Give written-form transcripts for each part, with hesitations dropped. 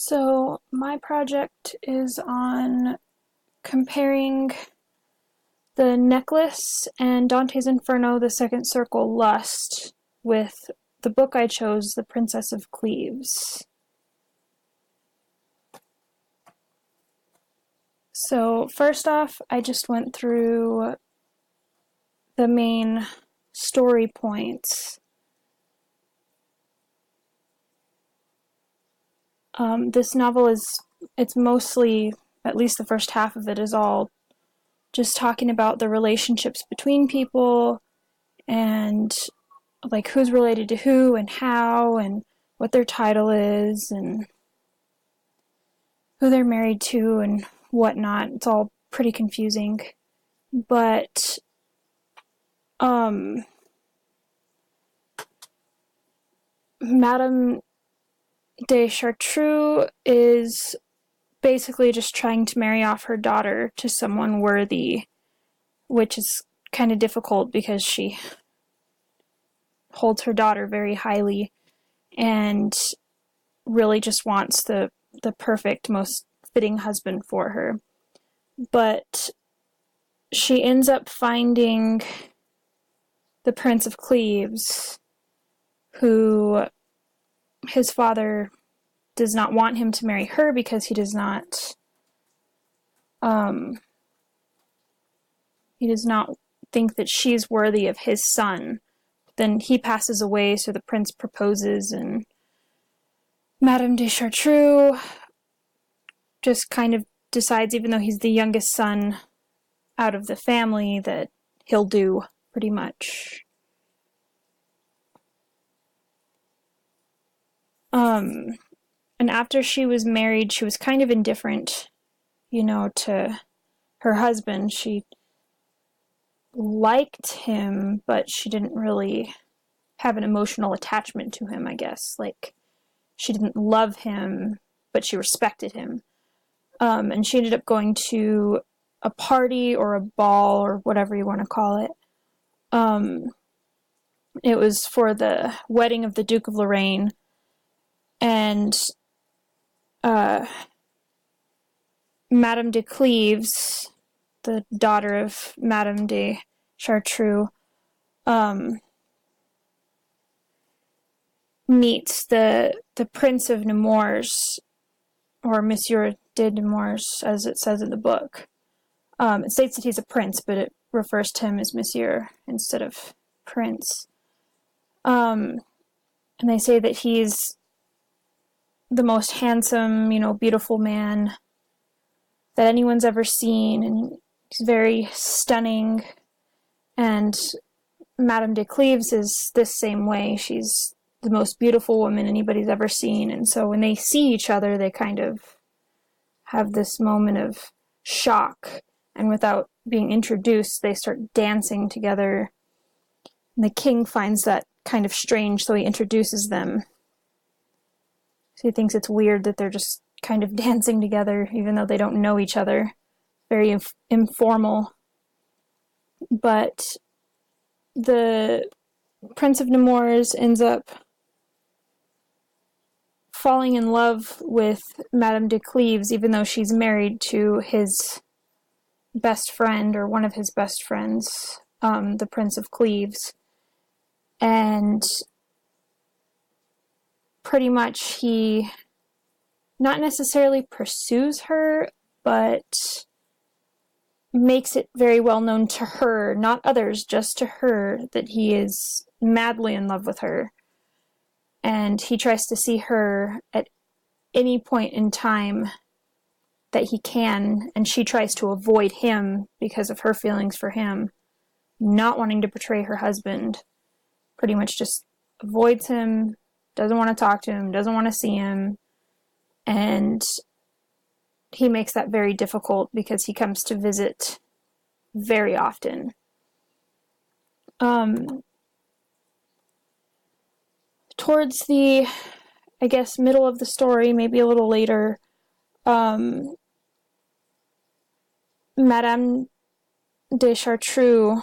So my project is on comparing the Necklace and Dante's Inferno, the Second Circle Lust, with the book I chose, The Princess of Cleves. So first off, I just went through the main story points. This novel it's mostly, at least the first half of it, is all just talking about the relationships between people and like who's related to who and how and what their title is and who they're married to and whatnot. It's all pretty confusing. But Madame de Chartreux is basically just trying to marry off her daughter to someone worthy, which is kind of difficult because she holds her daughter very highly and really just wants the perfect, most fitting husband for her. But she ends up finding the Prince of Cleves, who his father does not want him to marry her because he does not think that she's worthy of his son. Then he passes away, so the prince proposes, and Madame de Chartreux just kind of decides, even though he's the youngest son out of the family, that he'll do, pretty much. And after she was married, she was kind of indifferent, to her husband. She liked him, but she didn't really have an emotional attachment to him, I guess. Like, she didn't love him, but she respected him. And she ended up going to a party or a ball or whatever you want to call it. It was for the wedding of the Duke of Lorraine, and Madame de Cleves, the daughter of Madame de Chartreux, meets the Prince of Nemours, or Monsieur de Nemours, as it says in the book. It states that he's a prince, but it refers to him as Monsieur instead of Prince. And they say that he's the most handsome, beautiful man that anyone's ever seen, and he's very stunning. And Madame de Cleves is this same way. She's the most beautiful woman anybody's ever seen, and so when they see each other, they kind of have this moment of shock, and without being introduced, they start dancing together. And the king finds that kind of strange, so he introduces them. So he thinks it's weird that they're just kind of dancing together, even though they don't know each other. Very informal. But the Prince of Nemours ends up falling in love with Madame de Cleves, even though she's married to his best friend, or one of his best friends, the Prince of Cleves. And pretty much he not necessarily pursues her, but makes it very well known to her, not others, just to her, that he is madly in love with her. And he tries to see her at any point in time that he can, and she tries to avoid him because of her feelings for him, not wanting to betray her husband. Pretty much just avoids him, doesn't want to talk to him, doesn't want to see him, and he makes that very difficult because he comes to visit very often. Towards the, I guess, middle of the story, maybe a little later, Madame de Chartreux,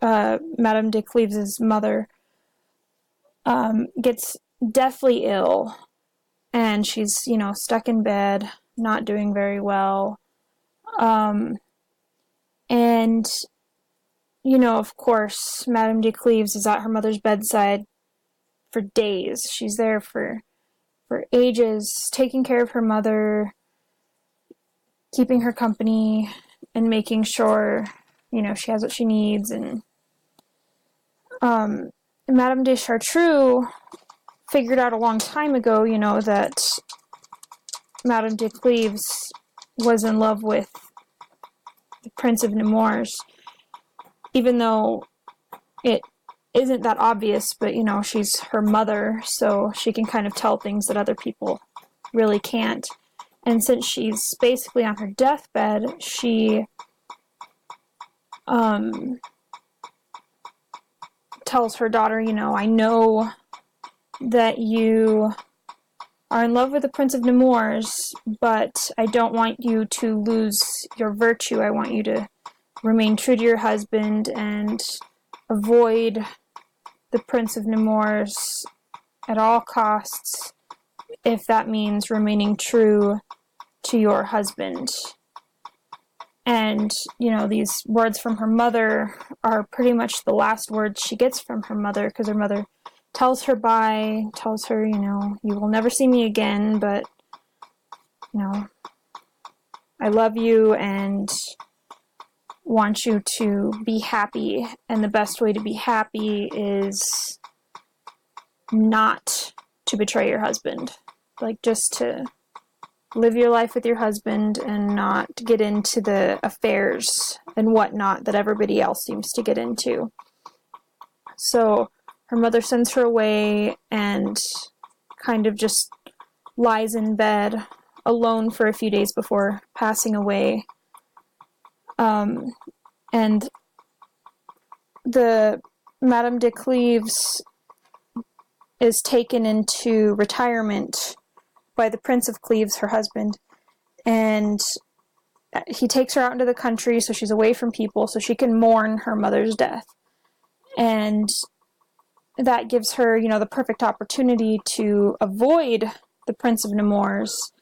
Madame de Cleves' mother, gets deathly ill, and she's, stuck in bed, not doing very well. And, of course, Madame de Cleves is at her mother's bedside for days. She's there for ages, taking care of her mother, keeping her company, and making sure, she has what she needs. And Madame de Chartreux figured out a long time ago, that Madame de Cleves was in love with the Prince of Nemours, even though it isn't that obvious, but, she's her mother, so she can kind of tell things that other people really can't. And since she's basically on her deathbed, she tells her daughter, I know that you are in love with the Prince of Nemours, but I don't want you to lose your virtue. I want you to remain true to your husband and avoid the Prince of Nemours at all costs, if that means remaining true to your husband. And, these words from her mother are pretty much the last words she gets from her mother, because her mother tells her bye, tells her, you will never see me again, but, I love you and want you to be happy, and the best way to be happy is not to betray your husband. Just to live your life with your husband and not get into the affairs and whatnot that everybody else seems to get into. So her mother sends her away and kind of just lies in bed alone for a few days before passing away. And the Madame de Cleves is taken into retirement by the Prince of Cleves, her husband, and he takes her out into the country so she's away from people so she can mourn her mother's death. And that gives her, the perfect opportunity to avoid the Prince of Nemours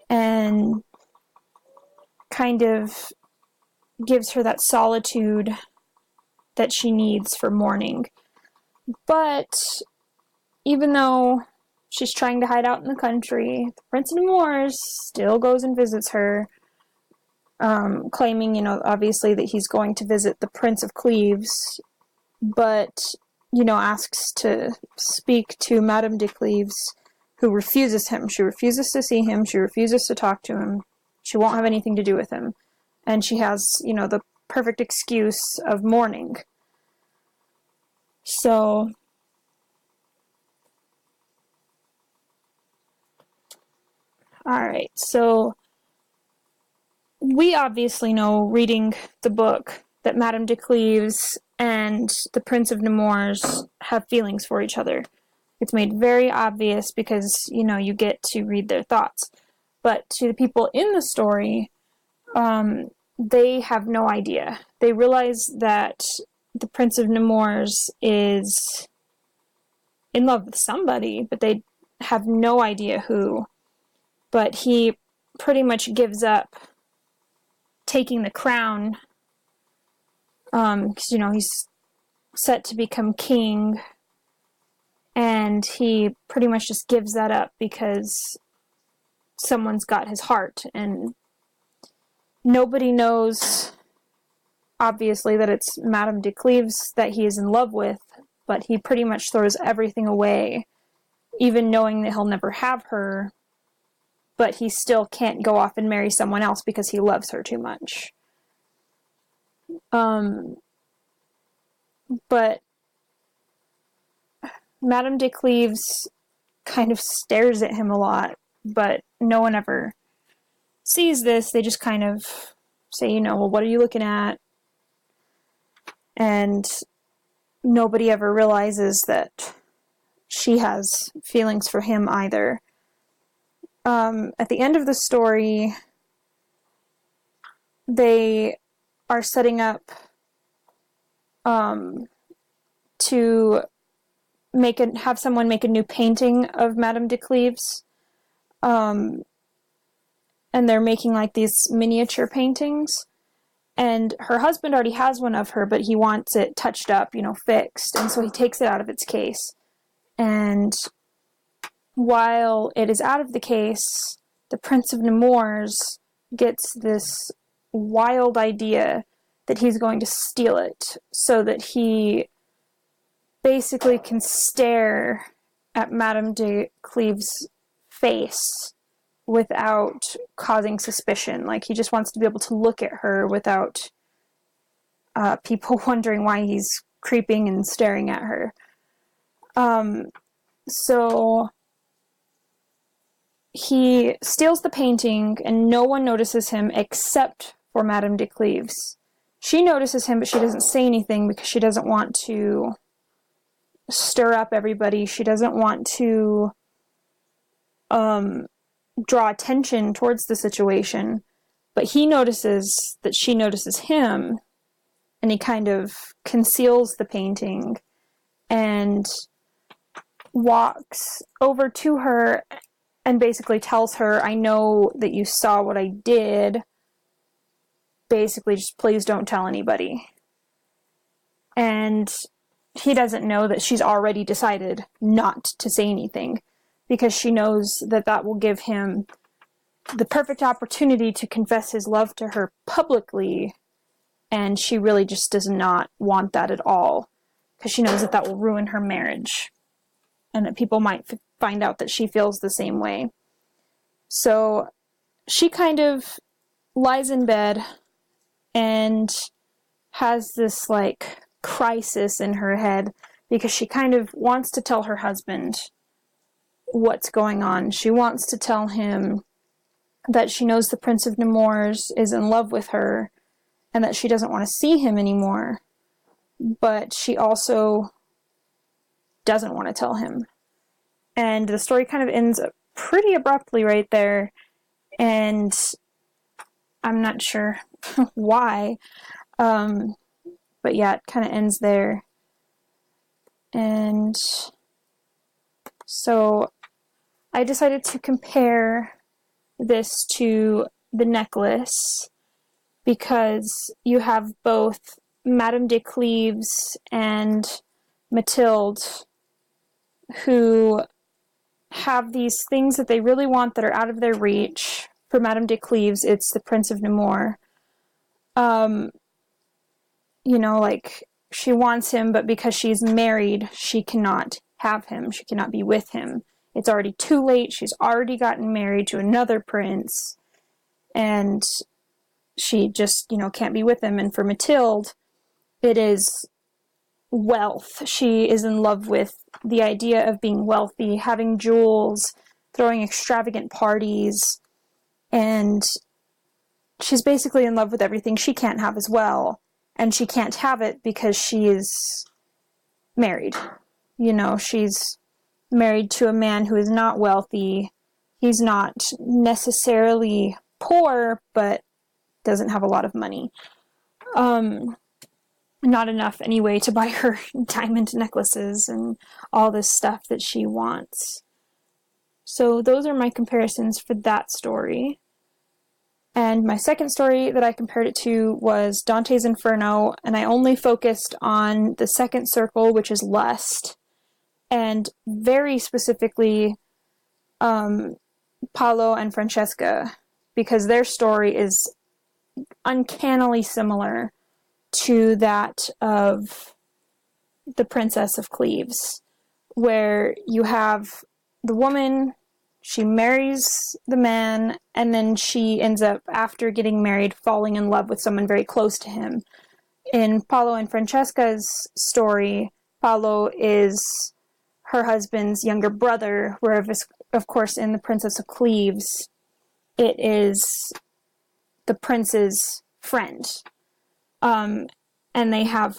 and kind of gives her that solitude that she needs for mourning. But even though she's trying to hide out in the country, the Prince of Nemours still goes and visits her, claiming, obviously that he's going to visit the Prince of Cleves, but, asks to speak to Madame de Cleves, who refuses him. She refuses to see him. She refuses to talk to him. She won't have anything to do with him. And she has, the perfect excuse of mourning. So alright, so we obviously know, reading the book, that Madame de Cleves and the Prince of Nemours have feelings for each other. It's made very obvious because, you get to read their thoughts. But to the people in the story, they have no idea. They realize that the Prince of Nemours is in love with somebody, but they have no idea who. But he pretty much gives up taking the crown, because, he's set to become king, and he pretty much just gives that up because someone's got his heart, and nobody knows, obviously, that it's Madame de Cleves that he is in love with, but he pretty much throws everything away, even knowing that he'll never have her, but he still can't go off and marry someone else because he loves her too much. But Madame de Cleves kind of stares at him a lot, but no one ever sees this. They just kind of say, well, what are you looking at? And nobody ever realizes that she has feelings for him either. At the end of the story, they are setting up to have someone make a new painting of Madame de Cleves, and they're making like these miniature paintings. And her husband already has one of her, but he wants it touched up, fixed. And so he takes it out of its case. And while it is out of the case, the Prince of Nemours gets this wild idea that he's going to steal it so that he basically can stare at Madame de Cleves' face without causing suspicion. Like, he just wants to be able to look at her without people wondering why he's creeping and staring at her. So he steals the painting, and no one notices him except for Madame de Cleves. She notices him, but she doesn't say anything because she doesn't want to stir up everybody. She doesn't want to draw attention towards the situation. But he notices that she notices him, and he kind of conceals the painting and walks over to her and basically tells her, I know that you saw what I did. Basically, just please don't tell anybody. And he doesn't know that she's already decided not to say anything, because she knows that that will give him the perfect opportunity to confess his love to her publicly, and she really just does not want that at all, because she knows that that will ruin her marriage, and that people might find out that she feels the same way. So she kind of lies in bed and has this, like, crisis in her head, because she kind of wants to tell her husband what's going on. She wants to tell him that she knows the Prince of Nemours is in love with her, and that she doesn't want to see him anymore. But she also doesn't want to tell him. And the story kind of ends pretty abruptly right there, and I'm not sure why. But yeah, it kind of ends there. And so I decided to compare this to The Necklace, because you have both Madame de Cleves and Mathilde, who have these things that they really want that are out of their reach. For Madame de Cleves, it's the Prince of Nemours. Like, she wants him, but because she's married, she cannot have him. She cannot be with him. It's already too late. She's already gotten married to another prince, and she just, can't be with him. And for Mathilde, it is wealth. She is in love with the idea of being wealthy, having jewels, throwing extravagant parties, and she's basically in love with everything she can't have as well. And she can't have it because she is married. She's married to a man who is not wealthy. He's not necessarily poor, but doesn't have a lot of money. Not enough anyway to buy her diamond necklaces and all this stuff that she wants. So those are my comparisons for that story. And my second story that I compared it to was Dante's Inferno, and I only focused on the second circle, which is lust, and very specifically Paolo and Francesca, because their story is uncannily similar to that of the Princess of Cleves, where you have the woman, she marries the man, and then she ends up, after getting married, falling in love with someone very close to him. In Paolo and Francesca's story, Paolo is her husband's younger brother, whereas, of course, in The Princess of Cleves, it is the prince's friend. And they have,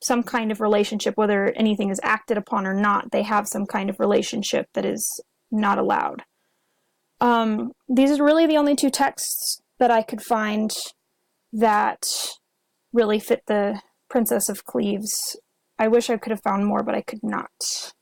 some kind of relationship, whether anything is acted upon or not. They have some kind of relationship that is not allowed. These are really the only two texts that I could find that really fit the Princess of Cleves. I wish I could have found more, but I could not.